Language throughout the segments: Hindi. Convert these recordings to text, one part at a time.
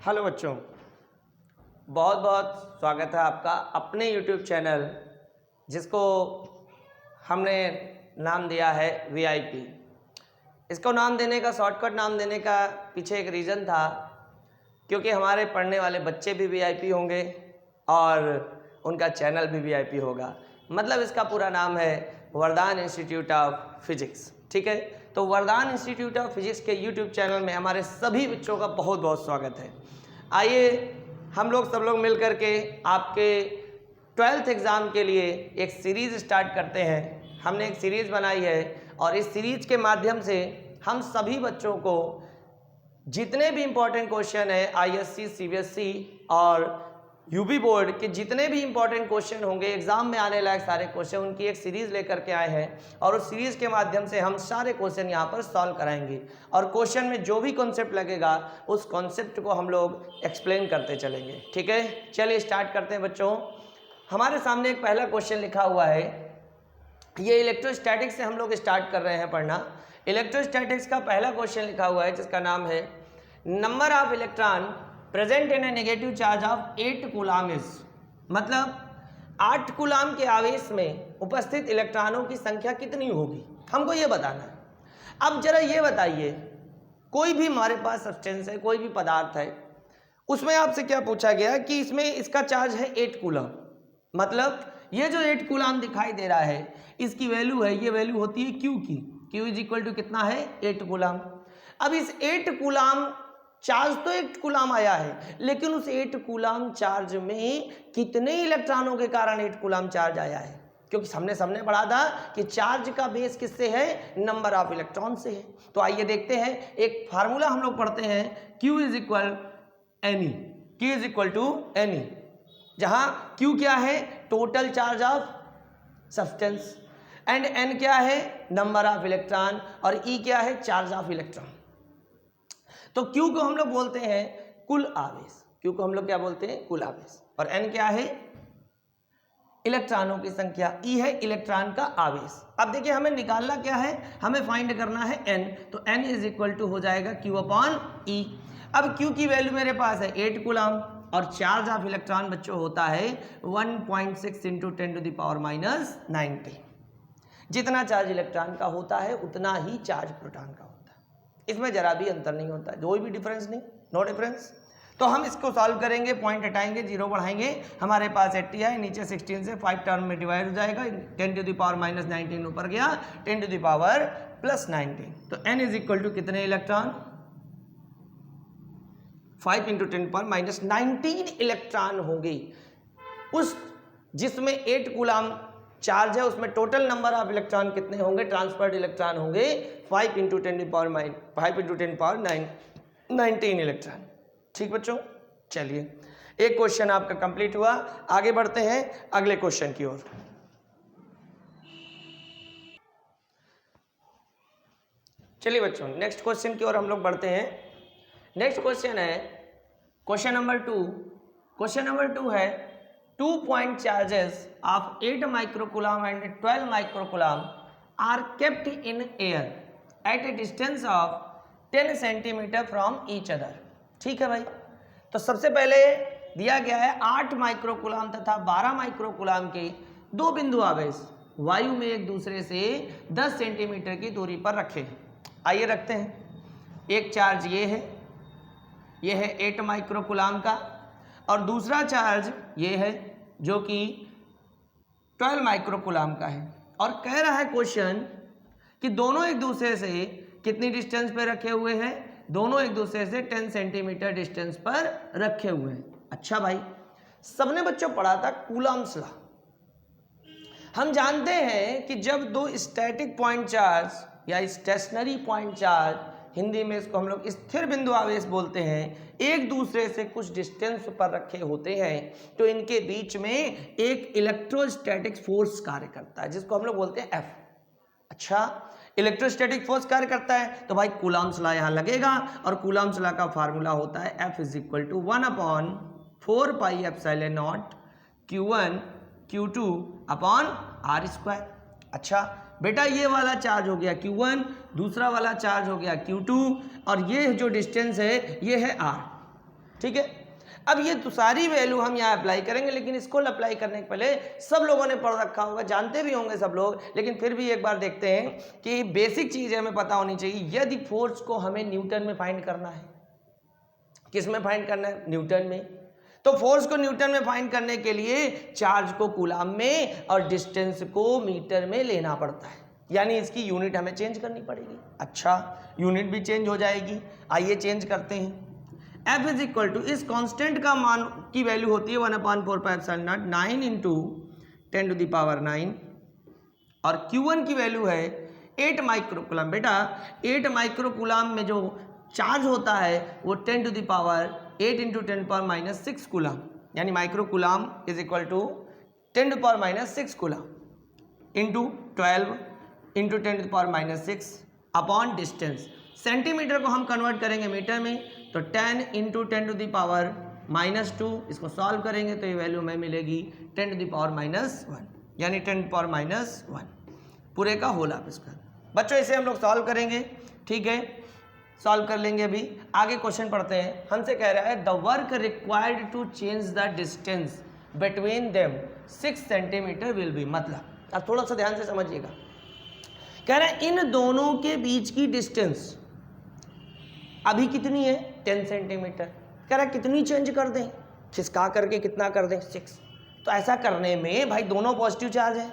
हेलो बच्चों, बहुत बहुत स्वागत है आपका अपने YouTube चैनल जिसको हमने नाम दिया है VIP। इसको नाम देने का शॉर्टकट नाम देने का पीछे एक रीज़न था, क्योंकि हमारे पढ़ने वाले बच्चे भी VIP होंगे और उनका चैनल भी VIP होगा। मतलब इसका पूरा नाम है वरदान इंस्टीट्यूट ऑफ फिजिक्स। ठीक है, तो वरदान इंस्टीट्यूट ऑफ फिजिक्स के YouTube चैनल में हमारे सभी बच्चों का बहुत बहुत स्वागत है। आइए हम लोग सब लोग मिल कर के आपके 12th एग्ज़ाम के लिए एक सीरीज़ स्टार्ट करते हैं। हमने एक सीरीज़ बनाई है और इस सीरीज़ के माध्यम से हम सभी बच्चों को जितने भी इम्पोर्टेंट क्वेश्चन है ISC, CBSE और UP बोर्ड के जितने भी इम्पोर्टेंट क्वेश्चन होंगे, एग्जाम में आने लायक सारे क्वेश्चन, उनकी एक सीरीज़ लेकर के आए हैं और उस सीरीज़ के माध्यम से हम सारे क्वेश्चन यहाँ पर सॉल्व कराएंगे और क्वेश्चन में जो भी कॉन्सेप्ट लगेगा उस कॉन्सेप्ट को हम लोग एक्सप्लेन करते चलेंगे। ठीक है, चलिए स्टार्ट करते हैं बच्चों। हमारे सामने एक पहला क्वेश्चन लिखा हुआ है, ये इलेक्ट्रोस्टैटिक्स से हम लोग स्टार्ट कर रहे हैं पढ़ना। इलेक्ट्रोस्टैटिक्स का पहला क्वेश्चन लिखा हुआ है जिसका नाम है number of electron present in A negative charge of 8 coulomb is. मतलब 8 कूलाम के आवेश में उपस्थित इलेक्ट्रॉनों की संख्या कितनी होगी, हमको ये बताना है। अब जरा ये बताइए, कोई भी हमारे पास सब्सटेंस है, कोई भी पदार्थ है, उसमें आपसे क्या पूछा गया कि इसमें इसका चार्ज है 8 कूलाम। मतलब ये जो 8 कूलाम दिखाई दे रहा है, इसकी वैल्यू है, ये वैल्यू होती है Q की। Q इज इक्वल टू कितना है 8 कूलाम। अब इस 8 कूलाम चार्ज तो 8 कूलाम आया है, लेकिन उस 8 कूलाम चार्ज में कितने इलेक्ट्रॉनों के कारण 8 कूलाम चार्ज आया है, क्योंकि हमने पढ़ा था कि चार्ज का बेस किससे है, नंबर ऑफ इलेक्ट्रॉन से है। तो आइए देखते हैं, एक फार्मूला हम लोग पढ़ते हैं, Q is equal NE, Q is equal to NE, जहां Q क्या है, total charge of substance, and N क्या है, नंबर ऑफ इलेक्ट्रॉन, और E क्या है, चार्ज ऑफ इलेक्ट्रॉन। तो Q को हम लोग बोलते हैं कुल आवेश, Q को हम लोग क्या बोलते हैं, कुल आवेश, और N क्या है, इलेक्ट्रॉनों की संख्या, E है इलेक्ट्रॉन का आवेश। अब देखिए हमें निकालना क्या है, हमें फाइंड करना है N, तो N इज इक्वल टू हो जाएगा Q अपॉन E। अब Q की वैल्यू मेरे पास है 8 कूलाम और चार्ज ऑफ इलेक्ट्रॉन बच्चों होता है 1.6 into 10 to the power minus 90। जितना चार्ज इलेक्ट्रॉन का होता है उतना ही चार्ज प्रोटॉन का होता है, इसमें जरा भी अंतर नहीं होता है, कोई भी डिफरेंस नहीं, नो डिफरेंस। तो हम इसको सॉल्व करेंगे, पॉइंट हटाएंगे, जीरो बढ़ाएंगे, हमारे पास 80 है, नीचे 16 से 5 टर्म में डिवाइड हो जाएगा, 10 टू द पावर माइनस 19 ऊपर गया, 10 टू द पावर प्लस 19। तो N इज इक्वल टू कितने electron, 5 into 10 power minus 19 electron होंगे। उस जिसमें 8 कूलाम चार्ज है उसमें टोटल नंबर ऑफ इलेक्ट्रॉन कितने होंगे, ट्रांसफर्ड इलेक्ट्रॉन होंगे 5 इंटू 10 पावर 19 इलेक्ट्रॉन। ठीक बच्चों, चलिए एक क्वेश्चन आपका कंप्लीट हुआ, आगे बढ़ते हैं अगले क्वेश्चन की ओर। चलिए बच्चों नेक्स्ट क्वेश्चन की ओर हम लोग बढ़ते हैं। नेक्स्ट क्वेश्चन है क्वेश्चन नंबर 2। क्वेश्चन नंबर 2 है 2 point charges of 8 microcoulomb and 12 microcoulomb are kept in air at a distance of 10 centimeter from each other। ठीक है भाई, तो सबसे पहले दिया गया है 8 माइक्रोकुलाम तथा 12 माइक्रोकुलाम के दो बिंदु आवेश वायु में एक दूसरे से 10 सेंटीमीटर की दूरी पर रखे। आइए रखते हैं, एक चार्ज ये है 8 माइक्रोकुलाम का, और दूसरा चार्ज ये है जो कि 12 माइक्रोकुलाम का है, और कह रहा है क्वेश्चन कि दोनों एक दूसरे से कितनी डिस्टेंस पे रखे हुए हैं, दोनों एक दूसरे से 10 सेंटीमीटर डिस्टेंस पर रखे हुए हैं। अच्छा भाई, सबने बच्चों पढ़ा था कूलम्ब्स लॉ। हम जानते हैं कि जब दो स्टैटिक पॉइंट चार्ज या स्टेशनरी पॉइंट चार्ज, हिंदी में इसको हम लोग स्थिर बिंदु आवेश बोलते हैं, एक दूसरे से कुछ डिस्टेंस पर रखे होते हैं तो इनके बीच में एक इलेक्ट्रोस्टैटिक फोर्स कार्य करता है जिसको हम लोग बोलते हैं F। अच्छा, इलेक्ट्रोस्टैटिक फोर्स कार्य करता है तो भाई कूलम्ब्स लॉ यहाँ लगेगा, और कूलम्ब्स लॉ का फार्मूला होता है F is equal to 1/4 pi epsilon naught Q1 Q2 upon R square. अच्छा बेटा, ये वाला चार्ज हो गया Q1, दूसरा वाला चार्ज हो गया Q2, और ये जो डिस्टेंस है ये है R। ठीक है। अब ये तो सारी वैल्यू हम यहाँ अप्लाई करेंगे, लेकिन इसको अप्लाई करने के पहले सब लोगों ने पढ़ रखा होगा, जानते भी होंगे सब लोग, लेकिन फिर भी एक बार देखते हैं कि बेसिक चीज़ हमें पता होनी चाहिए। यदि फोर्स को हमें न्यूटन में फाइंड करना है, किस में फाइंड करना है? न्यूटन में। तो फोर्स को न्यूटन में फाइंड करने के लिए चार्ज को कूलाम में और डिस्टेंस को मीटर में लेना पड़ता है, यानी इसकी यूनिट हमें चेंज करनी पड़ेगी। अच्छा, यूनिट भी चेंज हो जाएगी, आइए चेंज करते हैं। F इज इक्वल टू इस कांस्टेंट का मान की वैल्यू होती है 1/4πε0 9 इंटू 10⁹ और Q1 की वैल्यू है 8 माइक्रोकूलम। बेटा 8 माइक्रोकूलम में जो चार्ज होता है वो 10⁸ इंटू 10⁻⁻6 कूलम, यानी microcoulomb is equal to 10⁻⁻6 coulomb into 12 into 10⁻⁻6 upon distance. Centimetre को हम कन्वर्ट करेंगे मीटर में, तो 10 इंटू 10⁻⁻2, इसको सॉल्व करेंगे तो ये वैल्यू हमें मिलेगी 10⁻⁻1, यानी 10⁻⁻1 पूरे का होल ऑफ स्क्वायर। बच्चों इसे हम लोग सॉल्व करेंगे, ठीक है, सॉल्व कर लेंगे। अभी आगे क्वेश्चन पढ़ते हैं। हमसे कह रहा है the work required to change the distance between them 6 centimetre will be. मतलब अब थोड़ा सा ध्यान से समझिएगा, कह रहे हैं इन दोनों के बीच की डिस्टेंस अभी कितनी है? 10 सेंटीमीटर। कह रहा है कितनी चेंज कर दें? खिसका करके कितना कर दें? 6। तो ऐसा करने में भाई दोनों पॉजिटिव चार्ज है,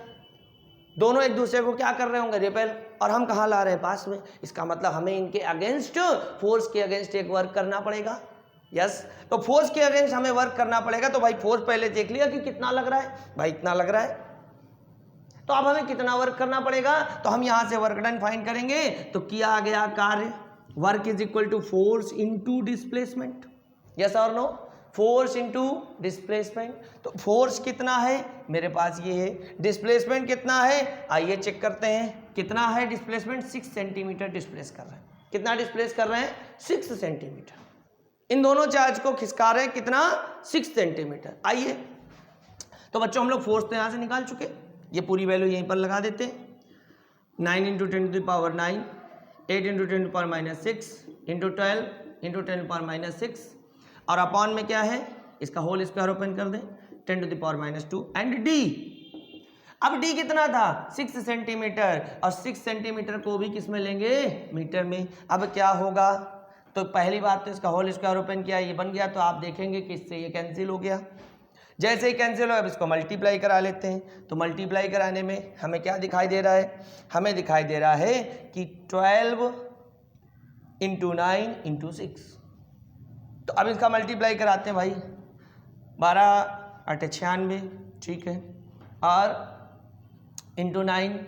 दोनों एक दूसरे को क्या कर रहे होंगे? रिपेल, और हम कहाँ ला रहे हैं? पास में। इसका मतलब हमें इनके अगेंस्ट, फोर्स के अगेंस्ट एक वर्क करना पड़ेगा। यस, तो फोर्स के अगेंस्ट हमें वर्क करना पड़ेगा। तो भाई फोर्स पहले देख लिया कि कितना लग रहा है, भाई इतना लग रहा है, तो अब हमें कितना वर्क करना पड़ेगा? तो हम यहां से वर्क डन फाइंड करेंगे। तो किया गया कार्य work is equal to force into displacement. Yes और नो? Force into displacement. तो फोर्स कितना है मेरे पास? ये है। डिस्प्लेसमेंट कितना है? आइए चेक करते हैं कितना है डिस्प्लेसमेंट। 6 सेंटीमीटर डिस्प्लेस कर रहे हैं। कितना डिस्प्लेस कर रहे हैं? 6 सेंटीमीटर। इन दोनों चार्ज को खिसका रहे हैं कितना? 6 सेंटीमीटर। आइए, तो बच्चों हम लोग फोर्स तो यहां से निकाल चुके, ये पूरी वैल्यू यहीं पर लगा देते हैं। 9 इंटू 10⁹9, 8 इंटू 10⁻⁻6 इंटू 12 इंटू 10⁻⁻6 और अपॉन में क्या है? इसका होल स्क्वायर ओपन कर दें, 10⁻⁻2 एंड डी। अब डी कितना था? 6 सेंटीमीटर, और 6 सेंटीमीटर को भी किस में लेंगे? मीटर में। अब क्या होगा? तो पहली बात तो इसका होल स्क्वायर ओपन किया, ये बन गया, तो आप देखेंगे कि इससे ये कैंसिल हो गया। जैसे ही कैंसिल हो, अब इसको मल्टीप्लाई करा लेते हैं। तो मल्टीप्लाई कराने में हमें क्या दिखाई दे रहा है? हमें दिखाई दे रहा है कि 12 इंटू 9 इंटू 6। तो अब इसका मल्टीप्लाई कराते हैं भाई, 12 8 96, ठीक है, और इंटू 9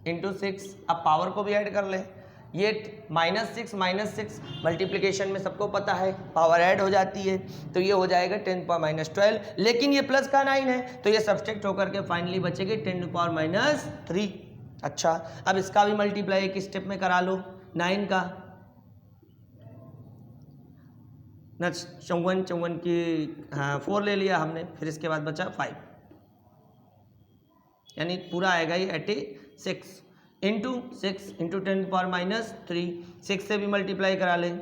इंटू 6। अब पावर को भी ऐड कर लें, ये -6 मल्टीप्लिकेशन में सबको पता है पावर ऐड हो जाती है, तो ये हो जाएगा 10⁻12, लेकिन ये प्लस का 9 है तो ये सब्सट्रैक्ट होकर के फाइनली बचेगी 10⁻3। अच्छा, अब इसका भी मल्टीप्लाई एक स्टेप में करा लो, 9 का न 54 की 4 ले लिया हमने, फिर इसके बाद बचा 5, यानी पूरा आएगा ये 86 इंटू 6 इंटू 10⁻3। 6 से भी मल्टीप्लाई करा लें,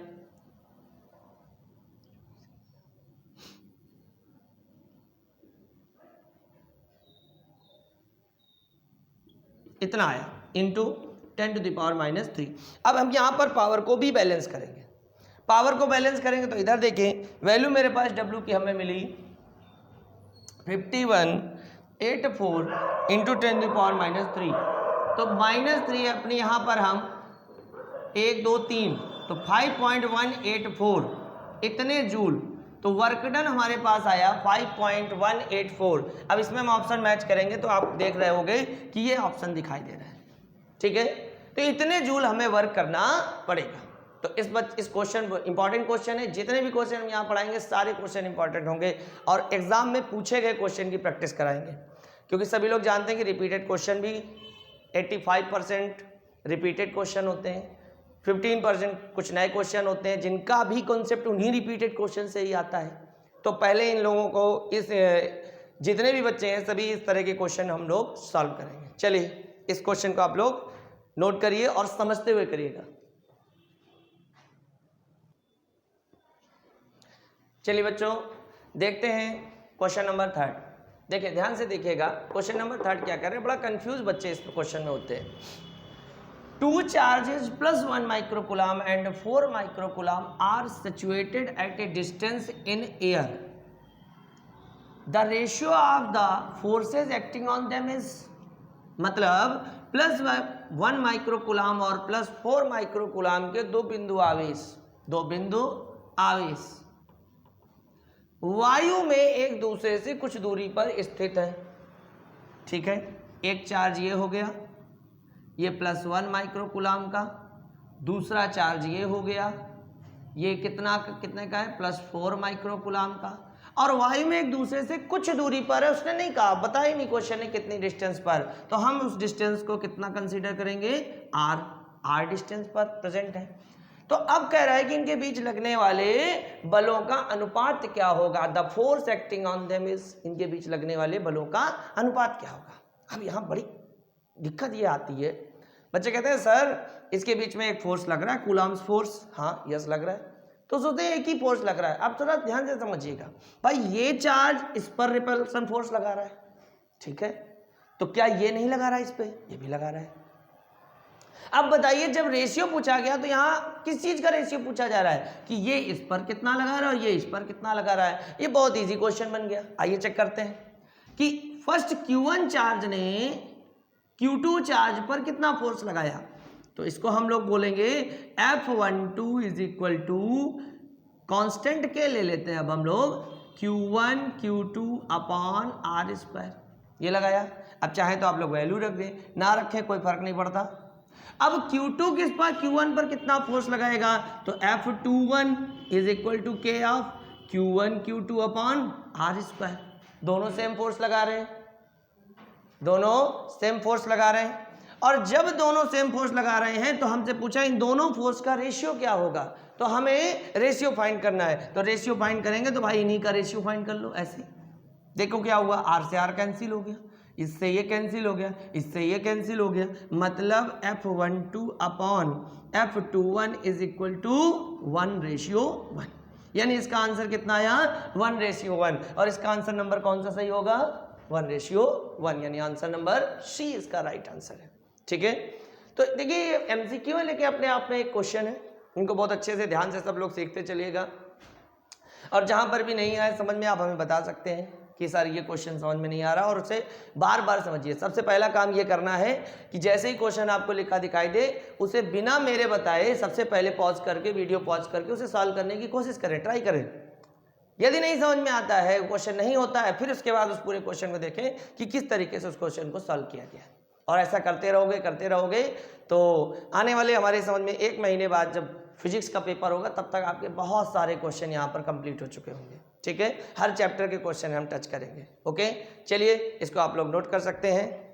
इतना आया इंटू 10⁻3। अब हम यहाँ पर पावर को भी बैलेंस करेंगे। पावर को बैलेंस करेंगे तो इधर देखें, वैल्यू मेरे पास W की हमें मिली 5184 इंटू 10⁻3। तो -3 अपने यहाँ पर हम 1 2 3, तो 5.184 इतने जूल। तो वर्क डन हमारे पास आया 5.184। अब इसमें हम ऑप्शन मैच करेंगे तो आप देख रहे होंगे कि ये ऑप्शन दिखाई दे रहा है, ठीक है। तो इतने जूल हमें वर्क करना पड़ेगा। तो इस क्वेश्चन इंपॉर्टेंट क्वेश्चन है। जितने भी क्वेश्चन हम यहाँ पढ़ाएंगे सारे क्वेश्चन इंपॉर्टेंट होंगे और एग्जाम में पूछे गए क्वेश्चन की प्रैक्टिस कराएंगे, क्योंकि सभी लोग जानते हैं कि रिपीटेड क्वेश्चन भी 85% रिपीटेड क्वेश्चन होते हैं, 15% कुछ नए क्वेश्चन होते हैं जिनका भी कॉन्सेप्ट उन्हीं रिपीटेड क्वेश्चन से ही आता है। तो पहले इन लोगों को जितने भी बच्चे हैं सभी इस तरह के क्वेश्चन हम लोग सॉल्व करेंगे। चलिए इस क्वेश्चन को आप लोग नोट करिए और समझते हुए करिएगा। चलिए बच्चों देखते हैं क्वेश्चन नंबर 3। देखिए ध्यान से देखिएगा, क्वेश्चन नंबर 3 क्या कर रहे हैं, बड़ा कंफ्यूज बच्चे इस क्वेश्चन में होते हैं। 2 charges plus 1 microcoulomb and 4 microcoulomb are situated at a distance in air. The ratio of the forces acting on them is, मतलब प्लस 1 माइक्रोकुलाम और प्लस 4 माइक्रोकुलाम के दो बिंदु आवेश वायु में एक दूसरे से कुछ दूरी पर स्थित है। ठीक है, एक चार्ज ये हो गया, ये प्लस 1 माइक्रोकुलाम का, दूसरा चार्ज ये हो गया, ये कितने का है, प्लस 4 माइक्रोकुलाम का, और वायु में एक दूसरे से कुछ दूरी पर है। उसने नहीं कहा, बताया नहीं क्वेश्चन ने कितनी डिस्टेंस पर, तो हम उस डिस्टेंस को कितना कंसीडर करेंगे, आर डिस्टेंस पर प्रेजेंट है। तो अब कह रहा है कि इनके बीच लगने वाले बलों का अनुपात क्या होगा, the force acting on them is, इनके बीच लगने वाले बलों का अनुपात क्या होगा। अब यहाँ बड़ी दिक्कत ये आती है, बच्चे कहते हैं सर इसके बीच में एक फोर्स लग रहा है, कूलम्स फोर्स, हाँ यस लग रहा है, तो सोचते हैं एक ही फोर्स लग रहा है। अब थोड़ा ध्यान से समझिएगा, भाई ये चार्ज इस पर रिपल्सन फोर्स लगा रहा है, ठीक है, तो क्या ये नहीं लगा रहा है इस पे, ये भी लगा रहा है। अब बताइए जब रेशियो पूछा गया तो यहाँ किस चीज का रेशियो पूछा जा रहा है कि ये इस पर कितना लगा रहा है और ये इस पर कितना लगा रहा है। ये बहुत इजी क्वेश्चन बन गया। आइए चेक करते हैं कि फर्स्ट Q1 चार्ज ने Q2 चार्ज पर कितना फोर्स लगाया, तो इसको हम लोग बोलेंगे F12 is equal to constant के ले लेते हैं अब हम लोग Q1 Q2 upon R square, ये लगाया। अब चाहे तो आप लोग वैल्यू रख दें, ना रखें कोई फर्क नहीं पड़ता। अब Q2 किस पर, Q1 पर कितना फोर्स लगाएगा, तो F21 is equal to K of Q1 Q2 upon R square, दोनों सेम फोर्स लगा रहे हैं, दोनों सेम फोर्स लगा रहे हैं। और जब दोनों सेम फोर्स लगा रहे हैं तो हमसे पूछा इन दोनों फोर्स का रेशियो क्या होगा, तो हमें रेशियो फाइंड करना है। तो रेशियो फाइंड करेंगे तो भाई इन्हीं का रेशियो फाइंड कर लो। ऐसे देखो क्या हुआ, आर से आर कैंसिल हो गया, इससे ये कैंसिल हो गया, इससे ये कैंसिल हो गया, मतलब F12 upon F21 is equal to 1:1, यानी इसका आंसर कितना आया, 1:1। और इसका आंसर नंबर कौन सा सही होगा, 1:1, यानी आंसर नंबर सी इसका राइट आंसर है। ठीक है, तो देखिए MCQ है लेकिन अपने आप में एक क्वेश्चन है, इनको बहुत अच्छे से ध्यान से सब लोग सीखते चलिएगा, और जहां पर भी नहीं आए समझ में आप हमें बता सकते हैं कि सर ये क्वेश्चन समझ में नहीं आ रहा, और उसे बार बार समझिए। सबसे पहला काम ये करना है कि जैसे ही क्वेश्चन आपको लिखा दिखाई दे उसे बिना मेरे बताए सबसे पहले पॉज करके, वीडियो पॉज करके उसे सॉल्व करने की कोशिश करें, ट्राई करें। यदि नहीं समझ में आता है, क्वेश्चन नहीं होता है, फिर उसके बाद उस पूरे क्वेश्चन को देखें कि किस तरीके से उस क्वेश्चन को सॉल्व किया गया है। और ऐसा करते रहोगे तो आने वाले हमारे समझ में 1 महीने बाद जब फिजिक्स का पेपर होगा तब तक आपके बहुत सारे क्वेश्चन यहाँ पर कंप्लीट हो चुके होंगे। ठीक है, हर चैप्टर के क्वेश्चन हम टच करेंगे। ओके, चलिए इसको आप लोग नोट कर सकते हैं।